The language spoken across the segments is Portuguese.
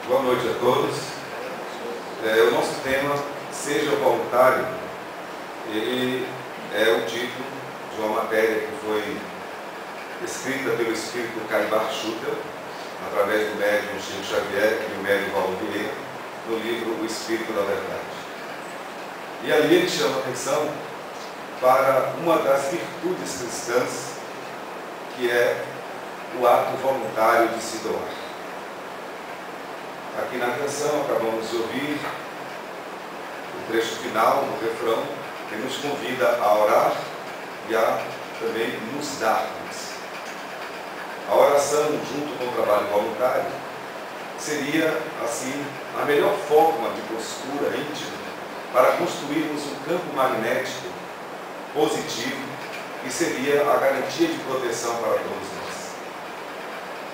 Boa noite a todos. O nosso tema, Seja Voluntário, ele é o título de uma matéria que foi escrita pelo espírito Caibar Schutel, através do médium Chico Xavier e do médium Paulo Vieira, no livro O Espírito da Verdade. E ali ele chama a atenção para uma das virtudes cristãs, que é o ato voluntário de se doar. Aqui na canção acabamos de ouvir o trecho final do refrão, que nos convida a orar e a também nos darmos. A oração, junto com o trabalho voluntário, seria, assim, a melhor forma de postura íntima para construirmos um campo magnético positivo, que seria a garantia de proteção para todos nós.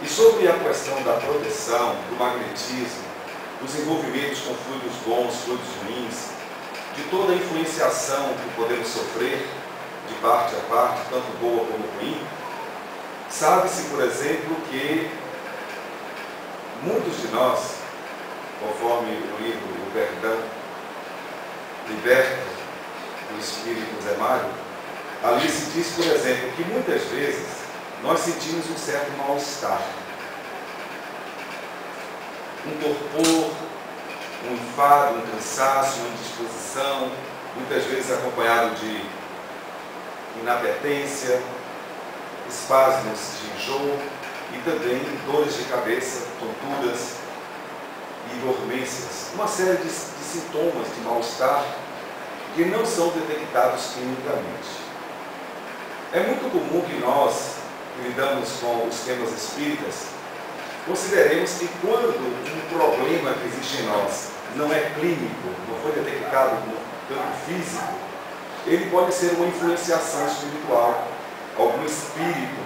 E sobre a questão da proteção, do magnetismo, dos envolvimentos com fluidos bons, fluidos ruins, de toda a influenciação que podemos sofrer de parte a parte, tanto boa como ruim, sabe-se, por exemplo, que muitos de nós, conforme o livro O Perdão Liberta do Espírito Zé Mário, ali se diz, por exemplo, que muitas vezes nós sentimos um certo mal-estar, um torpor, um enfado, um cansaço, uma indisposição, muitas vezes acompanhado de inapetência, espasmos de enjoo e também dores de cabeça, tonturas e dormências. Uma série de sintomas de mal-estar que não são detectados clinicamente. É muito comum que nós, que lidamos com os temas espíritas, consideremos que quando um problema que existe em nós não é clínico, não foi detectado no campo físico, ele pode ser uma influenciação espiritual, algum espírito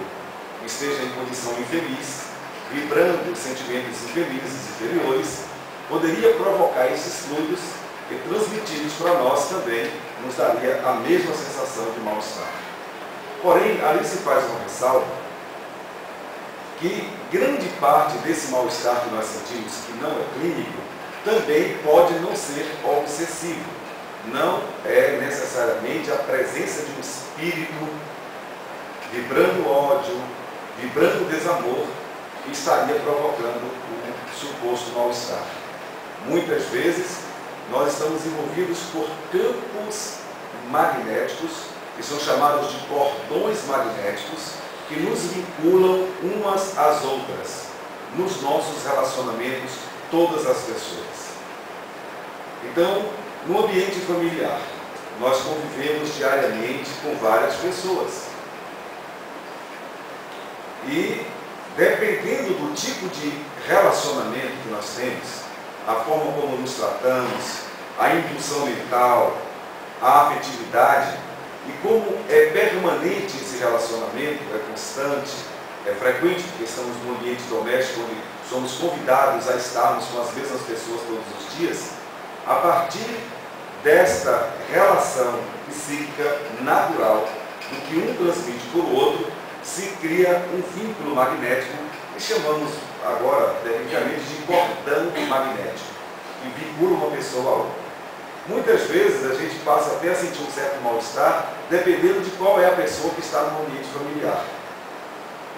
que esteja em condição infeliz, vibrando sentimentos infelizes, inferiores, poderia provocar esses fluidos que, transmitidos para nós, também nos daria a mesma sensação de mal-estar. Porém, ali se faz uma ressalva que grande parte desse mal-estar que nós sentimos, que não é clínico, também pode não ser obsessivo. Não é necessariamente a presença de um espírito vibrando ódio, vibrando desamor, que estaria provocando o suposto mal-estar. Muitas vezes, nós estamos envolvidos por campos magnéticos, que são chamados de cordões magnéticos, que nos vinculam umas às outras, nos nossos relacionamentos, todas as pessoas. Então, no ambiente familiar, nós convivemos diariamente com várias pessoas. E, dependendo do tipo de relacionamento que nós temos, a forma como nos tratamos, a impulsão mental, a afetividade, e como é permanente esse relacionamento, é constante, é frequente, porque estamos num ambiente doméstico onde somos convidados a estarmos com as mesmas pessoas todos os dias, a partir desta relação psíquica natural, do que um transmite para o outro, se cria um vínculo magnético, que chamamos agora, tecnicamente, de cordão magnético, que vincula uma pessoa a outra. Muitas vezes a gente passa até a sentir um certo mal-estar, dependendo de qual é a pessoa que está no ambiente familiar.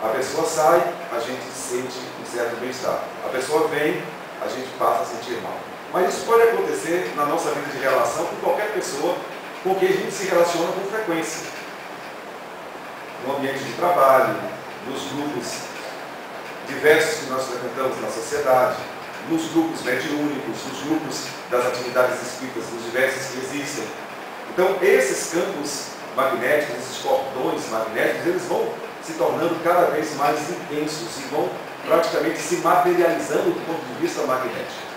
A pessoa sai, a gente sente um certo bem-estar. A pessoa vem, a gente passa a sentir mal. Mas isso pode acontecer na nossa vida de relação com qualquer pessoa com quem a gente se relaciona com frequência. No ambiente de trabalho, nos grupos diversos que nós frequentamos na sociedade, nos grupos mediúnicos, nos grupos das atividades espíritas, nos diversos que existem. Então, esses campos magnéticos, esses cordões magnéticos, eles vão se tornando cada vez mais intensos e vão praticamente se materializando do ponto de vista magnético.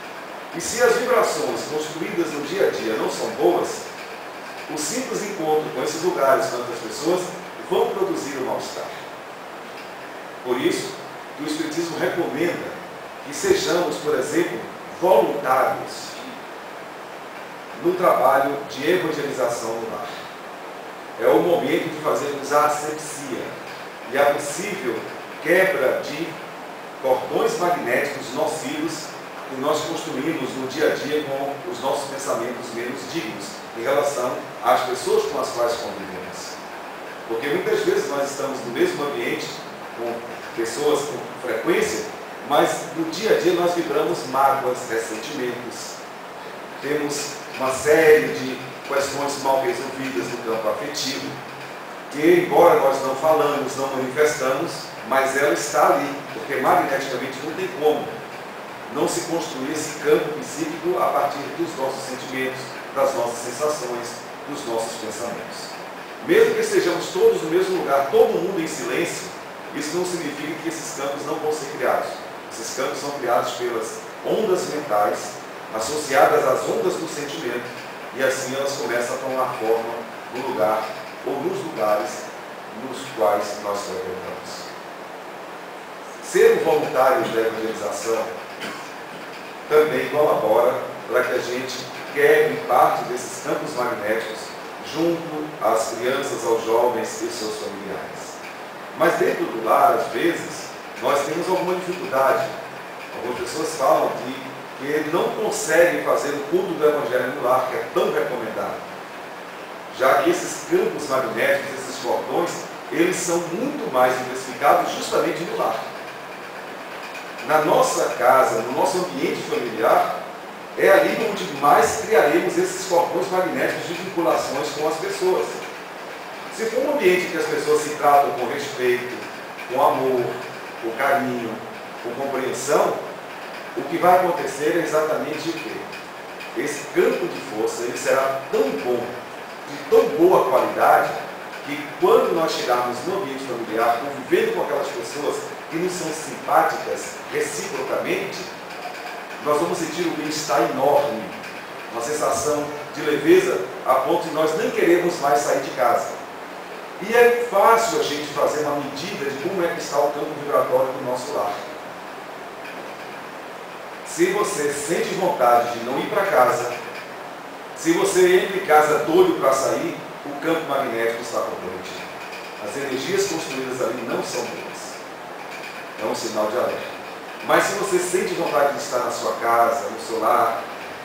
E se as vibrações construídas no dia a dia não são boas, o simples encontro com esses lugares, com outras pessoas, vão produzir o mal-estar. Por isso, que o Espiritismo recomenda que sejamos, por exemplo, voluntários no trabalho de evangelização no lar. É o momento de fazermos a asepsia e a possível quebra de cordões magnéticos nocivos que nós construímos no dia a dia com os nossos pensamentos menos dignos em relação às pessoas com as quais convivemos. Porque muitas vezes nós estamos no mesmo ambiente, com pessoas com frequência, mas no dia a dia nós vibramos mágoas, ressentimentos, temos uma série de questões mal resolvidas no campo afetivo, que embora nós não falamos, não manifestamos, mas ela está ali, porque magneticamente não tem como não se construir esse campo psíquico a partir dos nossos sentimentos, das nossas sensações, dos nossos pensamentos. Mesmo que estejamos todos no mesmo lugar, todo mundo em silêncio, isso não significa que esses campos não vão ser criados. Esses campos são criados pelas ondas mentais, associadas às ondas do sentimento, e assim elas começam a tomar forma no lugar ou nos lugares nos quais nós frequentamos. Ser um voluntário da evangelização também colabora para que a gente quebre parte desses campos magnéticos junto às crianças, aos jovens e seus familiares. Mas dentro do lar, às vezes, nós temos alguma dificuldade. Algumas pessoas falam que não conseguem fazer o culto do Evangelho no lar, que é tão recomendado. Já que esses campos magnéticos, esses cordões, eles são muito mais intensificados justamente no lar. Na nossa casa, no nosso ambiente familiar, é ali onde mais criaremos esses cordões magnéticos de vinculações com as pessoas. Se for um ambiente que as pessoas se tratam com respeito, com amor, com carinho, com compreensão, o que vai acontecer é exatamente o quê? Esse campo de força ele será tão bom, de tão boa qualidade, que quando nós chegarmos no ambiente familiar, convivendo com aquelas pessoas que nos são simpáticas reciprocamente, nós vamos sentir um bem-estar enorme, uma sensação de leveza a ponto de nós nem queremos mais sair de casa. E é fácil a gente fazer uma medida de como é que está o campo vibratório do nosso lar. Se você sente vontade de não ir para casa, se você entra em casa doido para sair, o campo magnético está comprometido. As energias construídas ali não são boas. É um sinal de alerta. Mas se você sente vontade de estar na sua casa, no seu lar,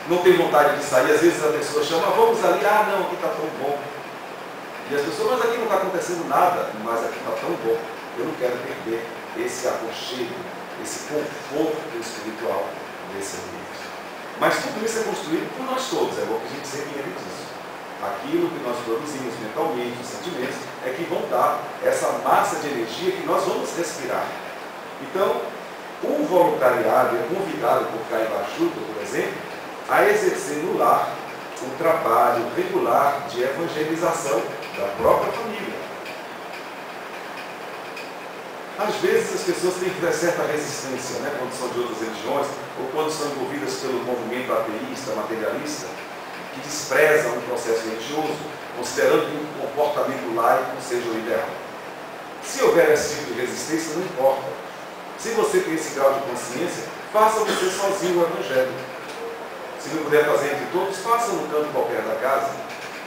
não tem vontade de sair, às vezes a pessoa chama, vamos ali, não, aqui está tão bom. E as pessoas, mas aqui não está acontecendo nada, mas aqui está tão bom. Eu não quero perder esse aconchego, esse conforto espiritual desse ambiente. Mas tudo isso é construído por nós todos, é o que a gente sempre lembra disso. Aquilo que nós produzimos mentalmente, os sentimentos, é que vão dar essa massa de energia que nós vamos respirar. Então, o voluntariado é convidado por Caiba Ajuda, por exemplo, a exercer no lar um trabalho regular de evangelização da própria família. Às vezes as pessoas têm certa resistência, quando são de outras religiões, ou quando são envolvidas pelo movimento ateísta, materialista, que desprezam o processo religioso, considerando que um comportamento laico seja o ideal. Se houver esse tipo de resistência, não importa. Se você tem esse grau de consciência, faça você sozinho o Evangelho. Se não puder fazer entre todos, faça no canto qualquer da casa,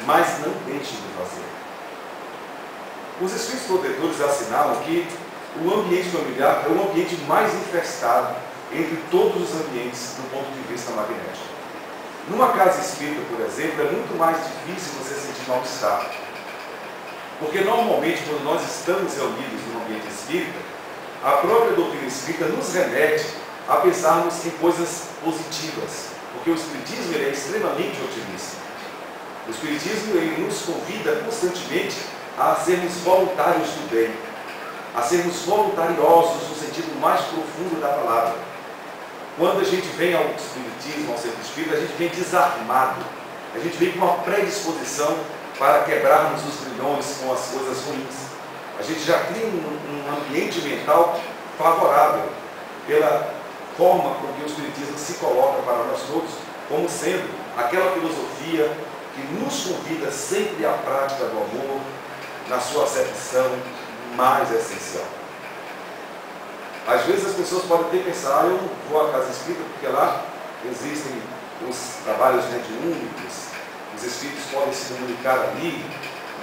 mas não deixe de fazer. Os Espíritos protetores assinalam que o ambiente familiar é o ambiente mais infestado entre todos os ambientes do ponto de vista magnético. Numa casa espírita, por exemplo, é muito mais difícil você sentir mal-estar. Porque normalmente, quando nós estamos reunidos no ambiente espírita, a própria doutrina espírita nos remete a pensarmos em coisas positivas, porque o Espiritismo ele é extremamente otimista. O Espiritismo ele nos convida constantemente a sermos voluntários do bem, a sermos voluntariosos no sentido mais profundo da palavra. Quando a gente vem ao Espiritismo, ao Centro Espírita, a gente vem desarmado, a gente vem com uma predisposição para quebrarmos os grilhões com as coisas ruins. A gente já cria um ambiente mental favorável pela forma com que o Espiritismo se coloca para nós todos, como sendo aquela filosofia que nos convida sempre à prática do amor, na sua acepção mais essencial. Às vezes as pessoas podem até pensar, eu não vou à casa espírita porque lá existem os trabalhos mediúnicos, os espíritos podem se comunicar ali,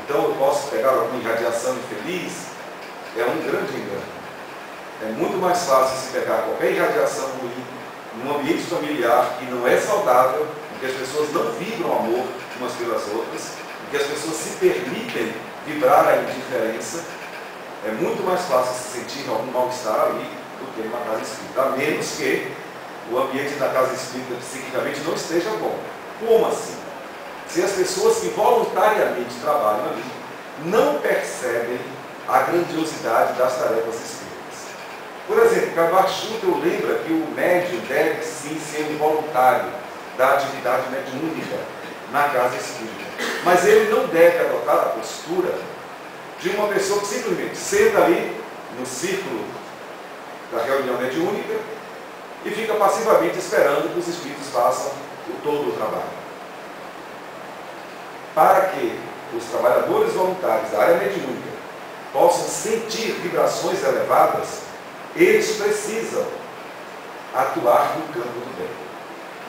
então eu posso pegar alguma irradiação infeliz. É um grande engano. É muito mais fácil se pegar qualquer irradiação ruim num ambiente familiar que não é saudável, em que as pessoas não vibram amor umas pelas outras, em que as pessoas se permitem vibrar a indiferença, é muito mais fácil se sentir algum mal-estar ali do que numa casa espírita, a menos que o ambiente da casa espírita psiquicamente não esteja bom. Como assim? Se as pessoas que voluntariamente trabalham ali não percebem a grandiosidade das tarefas espíritas. Por exemplo, Carvalho Schutel lembra que o médium deve sim ser um voluntário da atividade mediúnica na casa espírita. Mas ele não deve adotar a postura de uma pessoa que simplesmente senta ali no círculo da reunião mediúnica e fica passivamente esperando que os espíritos façam todo o trabalho. Para que os trabalhadores voluntários da área mediúnica possam sentir vibrações elevadas, eles precisam atuar no campo do bem.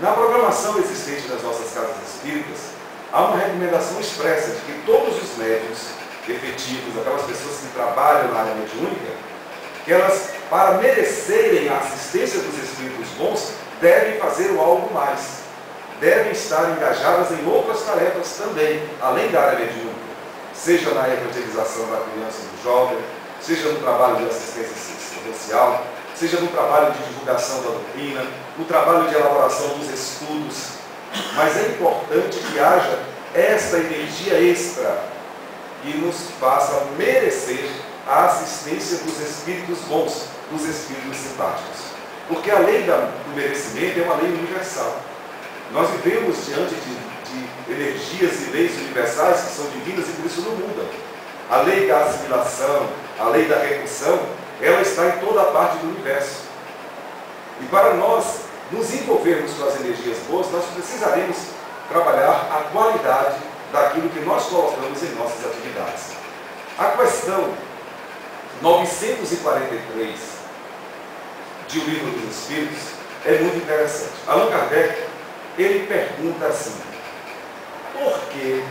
Na programação existente das nossas casas espíritas, há uma recomendação expressa de que todos os médiuns efetivos, aquelas pessoas que trabalham na área mediúnica, que elas, para merecerem a assistência dos espíritos bons, devem fazer o algo mais. Devem estar engajadas em outras tarefas também, além da área mediúnica. Seja na evangelização da criança e do jovem, seja no trabalho de assistência social, seja no trabalho de divulgação da doutrina, no trabalho de elaboração dos estudos. Mas é importante que haja esta energia extra que nos faça merecer a assistência dos espíritos bons, dos espíritos simpáticos. Porque a lei do merecimento é uma lei universal. Nós vivemos diante de energias e leis universais que são divinas e por isso não mudam. A lei da assimilação, a lei da repulsão, ela está em toda a parte do universo. E para nós nos envolvermos com as energias boas, nós precisaremos trabalhar a qualidade daquilo que nós colocamos em nossas atividades. A questão 943 de O Livro dos Espíritos é muito interessante. Allan Kardec, ele pergunta assim: por que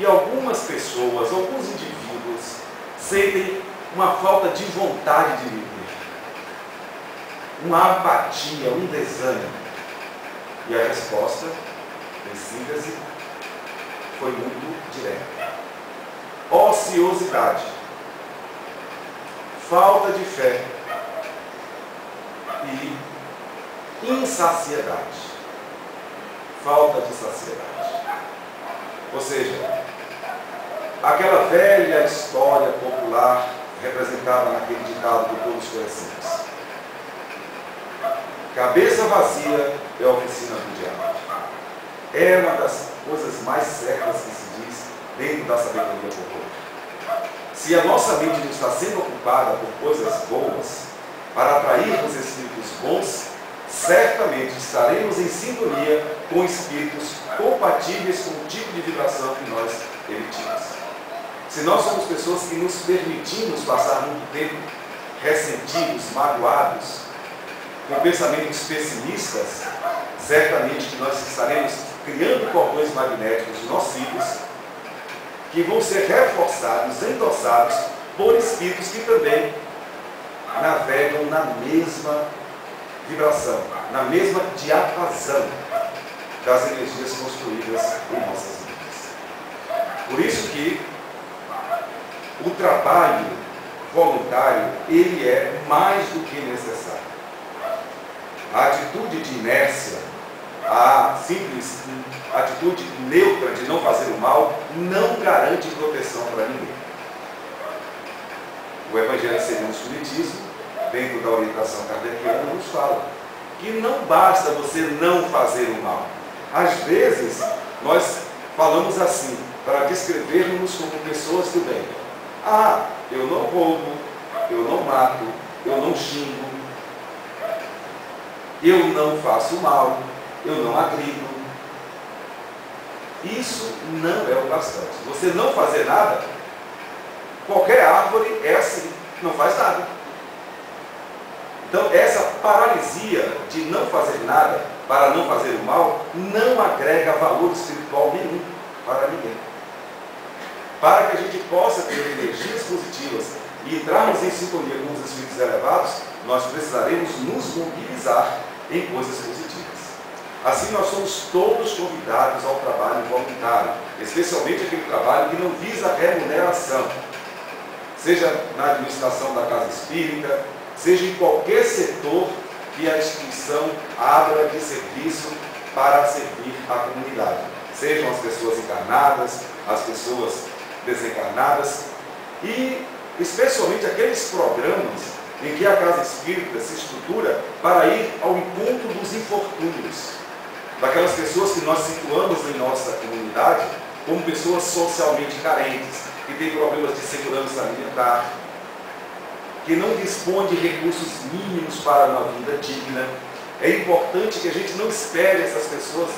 algumas pessoas, alguns indivíduos, sentem uma falta de vontade de viver, uma apatia, um desânimo? E a resposta, em síntese, foi muito direta: ociosidade, falta de fé e insaciedade. Falta de saciedade. Ou seja, aquela velha história popular representada naquele ditado que todos conhecemos: cabeça vazia é oficina do diabo. É uma das coisas mais certas que se diz dentro da sabedoria popular. Se a nossa mente não está sendo ocupada por coisas boas, para atrair os espíritos bons, certamente estaremos em sintonia com espíritos compatíveis com o tipo de vibração que nós emitimos. Se nós somos pessoas que nos permitimos passar muito tempo ressentidos, magoados, com pensamentos pessimistas, certamente que nós estaremos criando cordões magnéticos nocivos que vão ser reforçados, endossados por espíritos que também navegam na mesma vibração, na mesma diapasão das energias construídas em nossas vidas. Por isso que o trabalho voluntário, ele é mais do que necessário. A atitude de inércia, a simples atitude neutra de não fazer o mal, não garante proteção para ninguém. O Evangelho segundo o Espiritismo, dentro da orientação kardeciana, nos fala que não basta você não fazer o mal. Às vezes, nós falamos assim, para descrevermos como pessoas do bem: ah, eu não roubo, eu não mato, eu não xingo, eu não faço mal, eu não agrido. Isso não é o bastante. Você não fazer nada, qualquer árvore é assim, não faz nada. Então, essa paralisia de não fazer nada para não fazer o mal não agrega valor espiritual nenhum para ninguém. Para que a gente possa ter energias positivas e entrarmos em sintonia com os espíritos elevados, nós precisaremos nos mobilizar em coisas positivas. Assim, nós somos todos convidados ao trabalho voluntário, especialmente aquele trabalho que não visa remuneração, seja na administração da casa espírita, seja em qualquer setor que a instituição abra de serviço para servir a comunidade. Sejam as pessoas encarnadas, as pessoas desencarnadas e especialmente aqueles programas em que a casa espírita se estrutura para ir ao encontro dos infortúnios, daquelas pessoas que nós situamos em nossa comunidade como pessoas socialmente carentes, que têm problemas de segurança alimentar, que não dispõem de recursos mínimos para uma vida digna. É importante que a gente não espere essas pessoas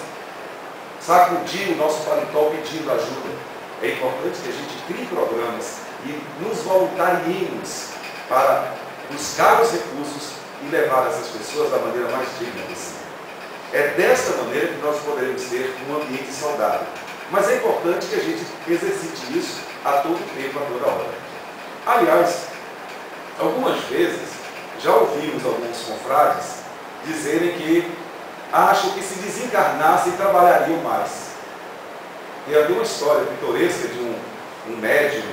sacudir o nosso paletó pedindo ajuda. É importante que a gente crie programas e nos voluntariemos para buscar os recursos e levar essas pessoas da maneira mais digna possível. É desta maneira que nós poderemos ter um ambiente saudável. Mas é importante que a gente exercite isso a todo tempo, a toda hora. Aliás, algumas vezes já ouvimos alguns confrades dizerem que acham que se desencarnassem trabalhariam mais. E havia uma história pitoresca de um médium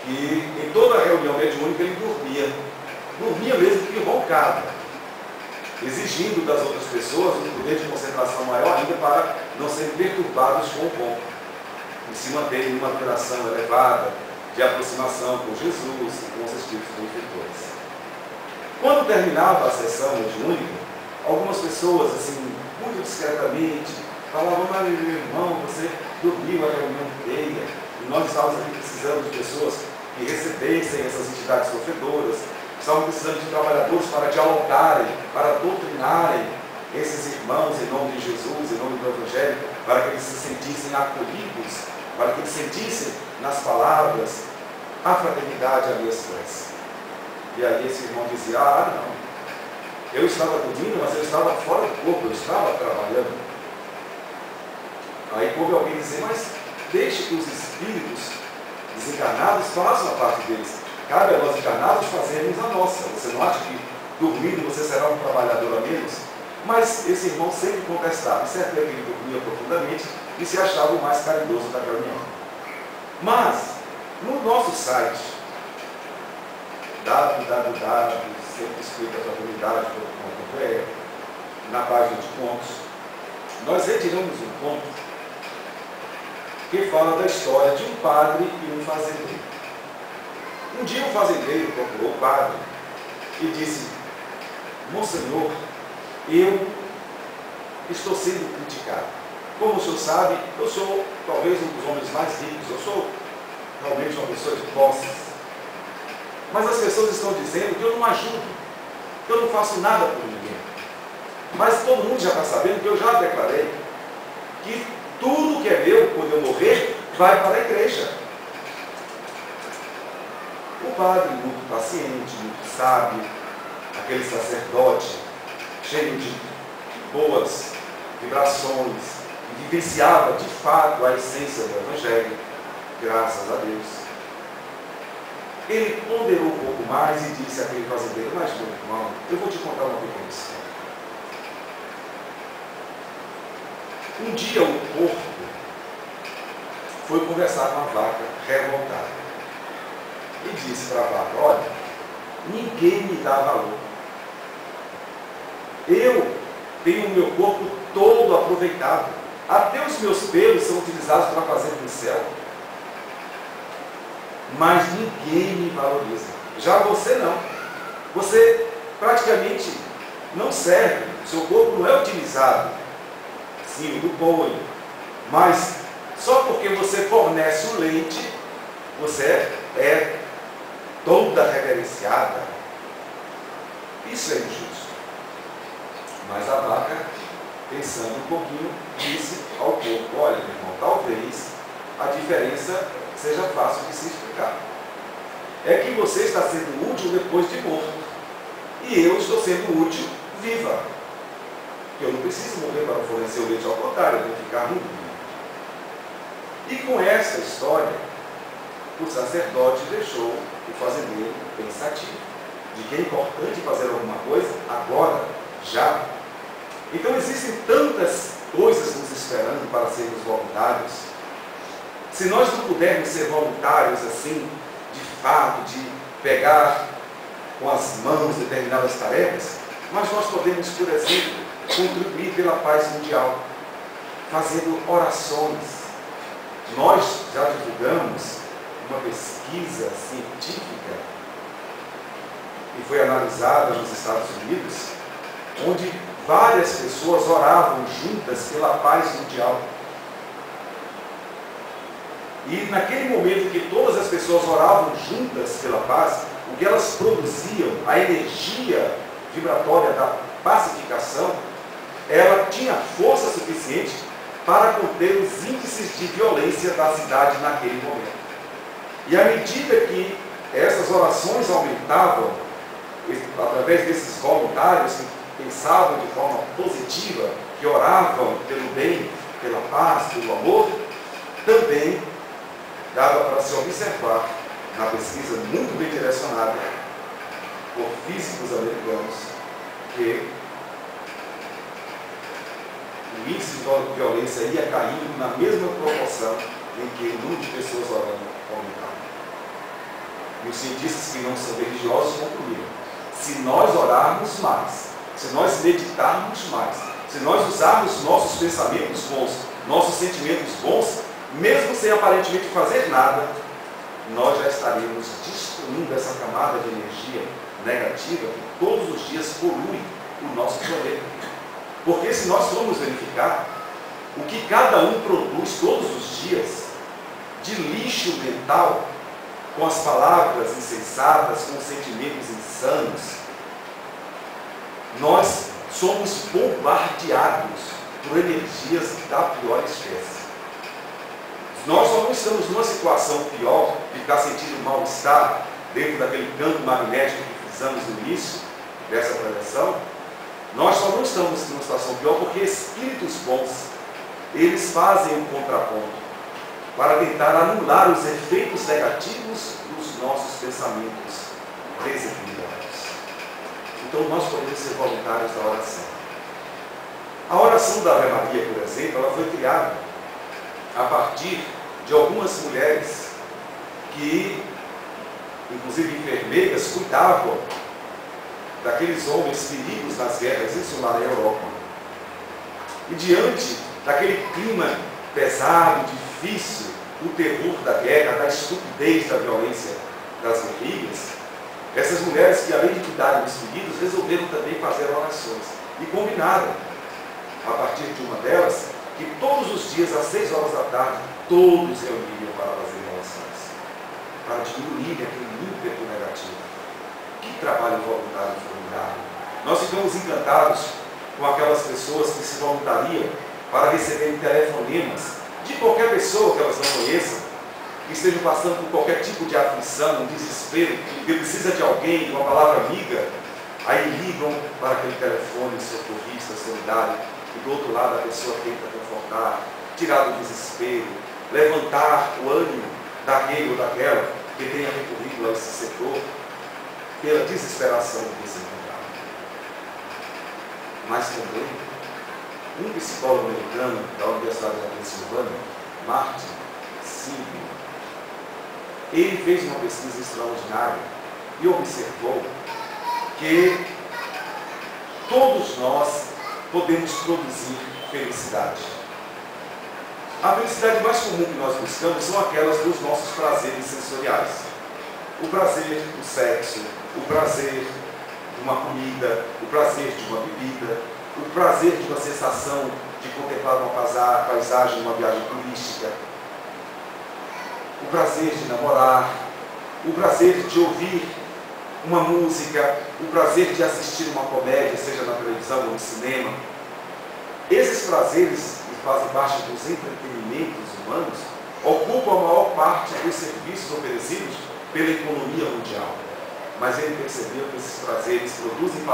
que em toda a reunião mediúnica ele dormia mesmo que roncava, exigindo das outras pessoas um poder de concentração maior ainda para não serem perturbados com o ronco e se manterem em uma vibração elevada de aproximação com Jesus e com os espíritos benfeitores. Quando terminava a sessão mediúnica, algumas pessoas, assim, muito discretamente, falavam: mas meu irmão, você dormiu a reunião inteira e nós estávamos aqui precisando de pessoas que recebessem essas entidades sofredoras, estavam precisando de trabalhadores para dialogarem, para doutrinarem esses irmãos em nome de Jesus, em nome do Evangelho, para que eles se sentissem acolhidos, para que eles sentissem nas palavras a fraternidade ali expressa. E aí esse irmão dizia: ah, não, eu estava dormindo, mas eu estava fora do corpo, eu estava trabalhando. Aí coube alguém dizer: mas deixe que os espíritos desencarnados façam a parte deles. Cabe a nós encarnados fazermos a nossa. Você não acha que dormindo você será um trabalhador a menos? Mas esse irmão sempre contestava. Certo é que ele dormia profundamente e se achava o mais caridoso da reunião. Mas, no nosso site, www.centroespíritafraternidade.com.br, na página de contos, nós retiramos um conto que fala da história de um padre e um fazendeiro. Um dia um fazendeiro procurou o padre e disse: Monsenhor, eu estou sendo criticado. Como o senhor sabe, eu sou talvez um dos homens mais ricos, eu sou realmente uma pessoa de posses. Mas as pessoas estão dizendo que eu não ajudo, que eu não faço nada por ninguém. Mas todo mundo já está sabendo que eu já declarei que tudo que é meu, quando eu morrer, vai para a igreja. O padre, muito paciente, muito sábio, aquele sacerdote cheio de boas vibrações, e vivenciava de fato a essência do Evangelho, graças a Deus. Ele ponderou um pouco mais e disse àquele fazendeiro: mas meu irmão, eu vou te contar uma pequena história. Um dia o porco foi conversar com a vaca revoltada e disse para a vaca: olha, ninguém me dá valor. Eu tenho o meu corpo todo aproveitado. Até os meus pelos são utilizados para fazer pincel. Mas ninguém me valoriza. Já você não. Você praticamente não serve. O seu corpo não é utilizado. Sim, do boi. Mas só porque você fornece o leite, você é toda reverenciada. Isso é injusto. Mas a vaca, pensando um pouquinho, disse ao porco: olha, meu irmão, talvez a diferença seja fácil de se explicar. É que você está sendo útil depois de morto. E eu estou sendo útil viva. Eu não preciso morrer para fornecer o leite, ao contrário, eu tenho que ficar muito vivo. E com essa história, o sacerdote deixou o fazendeiro pensativo de que é importante fazer alguma coisa agora, já. Então existem tantas coisas nos esperando para sermos voluntários. Se nós não pudermos ser voluntários assim, de fato, de pegar com as mãos determinadas tarefas, mas nós podemos, por exemplo, contribuir pela paz mundial, fazendo orações. Nós já divulgamos uma pesquisa científica que foi analisada nos Estados Unidos, onde várias pessoas oravam juntas pela paz mundial. E naquele momento que todas as pessoas oravam juntas pela paz, o que elas produziam, a energia vibratória da pacificação, ela tinha força suficiente para conter os índices de violência da cidade naquele momento. E à medida que essas orações aumentavam, através desses voluntários que pensavam de forma positiva, que oravam pelo bem, pela paz, pelo amor, também dava para se observar, na pesquisa muito bem direcionada por físicos americanos, que o índice de violência ia caindo na mesma proporção em que o número de pessoas orando aumentava. E os cientistas que não são religiosos concluíram: se nós orarmos mais, se nós meditarmos mais, se nós usarmos nossos pensamentos bons, nossos sentimentos bons, mesmo sem aparentemente fazer nada, nós já estaríamos destruindo essa camada de energia negativa que todos os dias polui o nosso planeta. Porque se nós formos verificar o que cada um produz todos os dias de lixo mental, com as palavras insensatas, com os sentimentos insanos, nós somos bombardeados por energias da pior espécie. Nós só não estamos numa situação pior de ficar sentindo mal-estar dentro daquele campo magnético que fizemos no início dessa prevenção. Nós só não estamos numa situação pior porque espíritos bons, eles fazem um contraponto para tentar anular os efeitos negativos dos nossos pensamentos desequilibrados. Então nós podemos ser voluntários da oração. A oração da Ave Maria, por exemplo, ela foi criada a partir de algumas mulheres que, inclusive enfermeiras, cuidavam daqueles homens feridos nas guerras, isso lá na Europa. E diante daquele clima pesado, difícil, o terror da guerra, da estupidez da violência das guerrilhas, essas mulheres que, além de cuidarem dos feridos, resolveram também fazer orações. E combinaram, a partir de uma delas, que todos os dias, às 6 horas da tarde, todos reuniriam para fazer orações, para diminuir aquele ímpeto negativo. Que trabalho voluntário formidável! Nós ficamos encantados com aquelas pessoas que se voluntariam para receberem telefonemas de qualquer pessoa que elas não conheçam, que estejam passando por qualquer tipo de aflição, desespero, que precisa de alguém, de uma palavra amiga, aí ligam para aquele telefone socorrista, solidário, e do outro lado a pessoa tenta confortar, tirar do desespero, levantar o ânimo daquele ou daquela que tenha recorrido a esse setor pela desesperação que se encontrava. Mas também, um psicólogo americano da Universidade da Pensilvânia, Martin Seligman, ele fez uma pesquisa extraordinária e observou que todos nós podemos produzir felicidade. A felicidade mais comum que nós buscamos são aquelas dos nossos prazeres sensoriais. O prazer do sexo, o prazer de uma comida, o prazer de uma bebida, o prazer de uma sensação de contemplar uma paisagem, uma viagem turística, o prazer de namorar, o prazer de ouvir uma música, o prazer de assistir uma comédia, seja na televisão ou no cinema. Esses prazeres, que fazem parte dos entretenimentos humanos, ocupam a maior parte dos serviços oferecidos pela economia mundial. Mas ele percebeu que esses prazeres produzem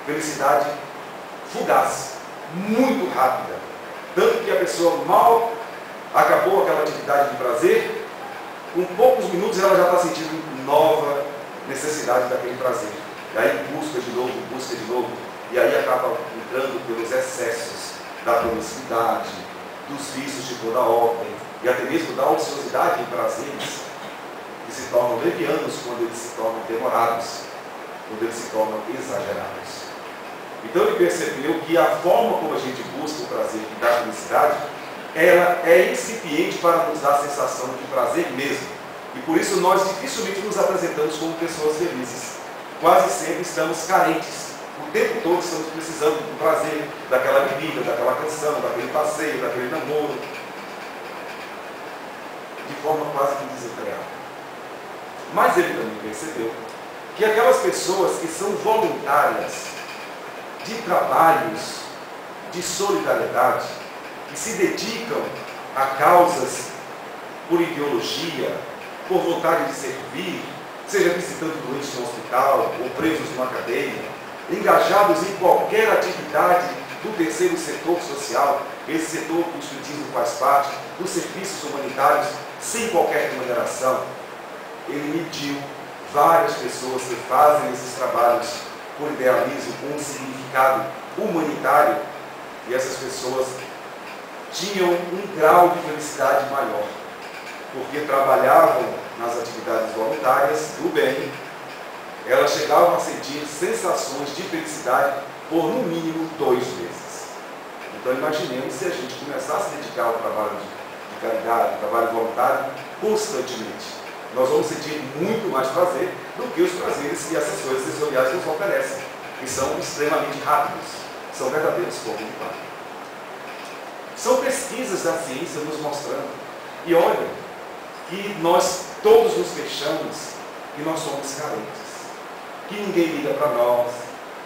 felicidade fugaz, muito rápida. Tanto que a pessoa mal acabou aquela atividade de prazer, com poucos minutos ela já está sentindo nova necessidade daquele prazer. E aí busca de novo, e aí acaba entrando pelos excessos da promiscuidade, dos vícios de toda ordem, e até mesmo da ociosidade em prazeres, que se tornam levianos quando eles se tornam demorados, quando eles se tornam exagerados. Então ele percebeu que a forma como a gente busca o prazer e da felicidade, ela é incipiente para nos dar a sensação de prazer mesmo. E por isso nós dificilmente nos apresentamos como pessoas felizes. Quase sempre estamos carentes. O tempo todo estamos precisando do prazer, daquela bebida, daquela canção, daquele passeio, daquele namoro. De forma quase que desempregada. Mas ele também percebeu que aquelas pessoas que são voluntárias de trabalhos de solidariedade, que se dedicam a causas por ideologia, por vontade de servir, seja visitando doentes no hospital ou presos numa cadeia, engajados em qualquer atividade do terceiro setor social, esse setor que o Espiritismo faz parte, dos serviços humanitários, sem qualquer remuneração. Ele mediu várias pessoas que fazem esses trabalhos por idealismo, com um significado humanitário, e essas pessoas tinham um grau de felicidade maior, porque trabalhavam nas atividades voluntárias do bem, elas chegavam a sentir sensações de felicidade por no mínimo 2 meses. Então imaginemos se a gente começar a se dedicar ao trabalho de caridade, ao trabalho voluntário, constantemente. Nós vamos sentir muito mais prazer do que os prazeres que essas coisas sensoriais nos oferecem, que são extremamente rápidos, são verdadeiros fogos de palha. São pesquisas da ciência nos mostrando. E olha, que nós todos nos queixamos que nós somos carentes, que ninguém liga para nós,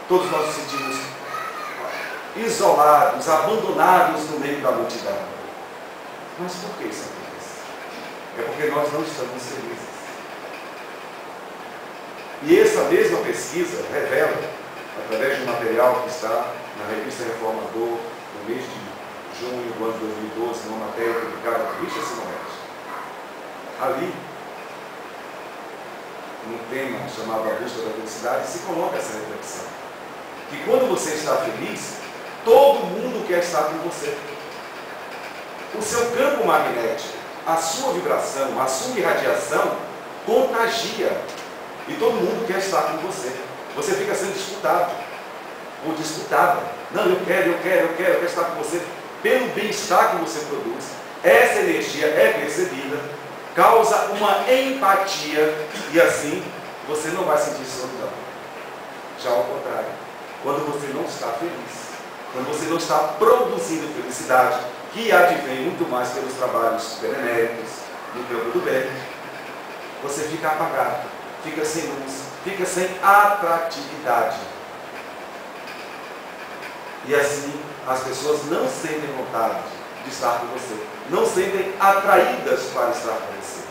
todos nós nos sentimos isolados, abandonados no meio da multidão. Mas por que isso acontece? É porque nós não estamos felizes. E essa mesma pesquisa revela, através de um material que está na revista Reformador, no mês de junho do ano de 2012, numa matéria publicada por Richard Simonetti. Ali, num tema chamado A Busca da Felicidade, se coloca essa reflexão. Que quando você está feliz, todo mundo quer estar com você. O seu campo magnético, a sua vibração, a sua irradiação contagia. E todo mundo quer estar com você. Você fica sendo disputado ou disputada. Não, eu quero estar com você. Pelo bem-estar que você produz, essa energia é percebida, causa uma empatia e assim você não vai sentir solidão. Já ao contrário, quando você não está feliz, quando você não está produzindo felicidade, que advém muito mais pelos trabalhos benéficos, no campo do bem, você fica apagado, fica sem luz, fica sem atratividade. E assim, as pessoas não sentem vontade de estar com você, não sentem atraídas para estar com você.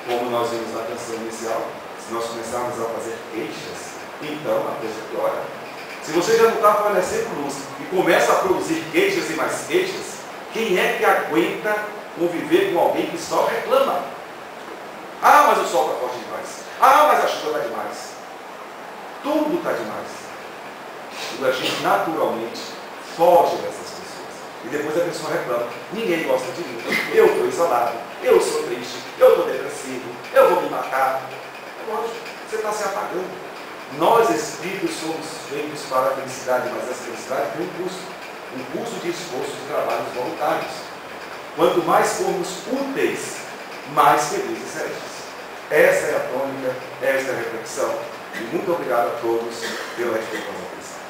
Como nós vimos na canção inicial, se nós começarmos a fazer queixas, então a coisa piora. Se você já não está fornecendo luz e começa a produzir queixas e mais queixas, quem é que aguenta conviver com alguém que só reclama? Ah, mas o sol está forte demais. Ah, mas a chuva está demais. Tudo está demais. E a gente naturalmente foge dessas pessoas. E depois a pessoa reclama. Ninguém gosta de mim. Eu estou isolado. Eu sou triste. Eu estou depressivo. Eu vou me matar. É lógico, você está se apagando. Nós, espíritos, somos feitos para a felicidade, mas essa felicidade tem um custo. Um custo de esforço de trabalhos voluntários. Quanto mais formos úteis, mais felizes seremos. Essa é a tônica, esta é a reflexão. E muito obrigado a todos pela respeitosa atenção.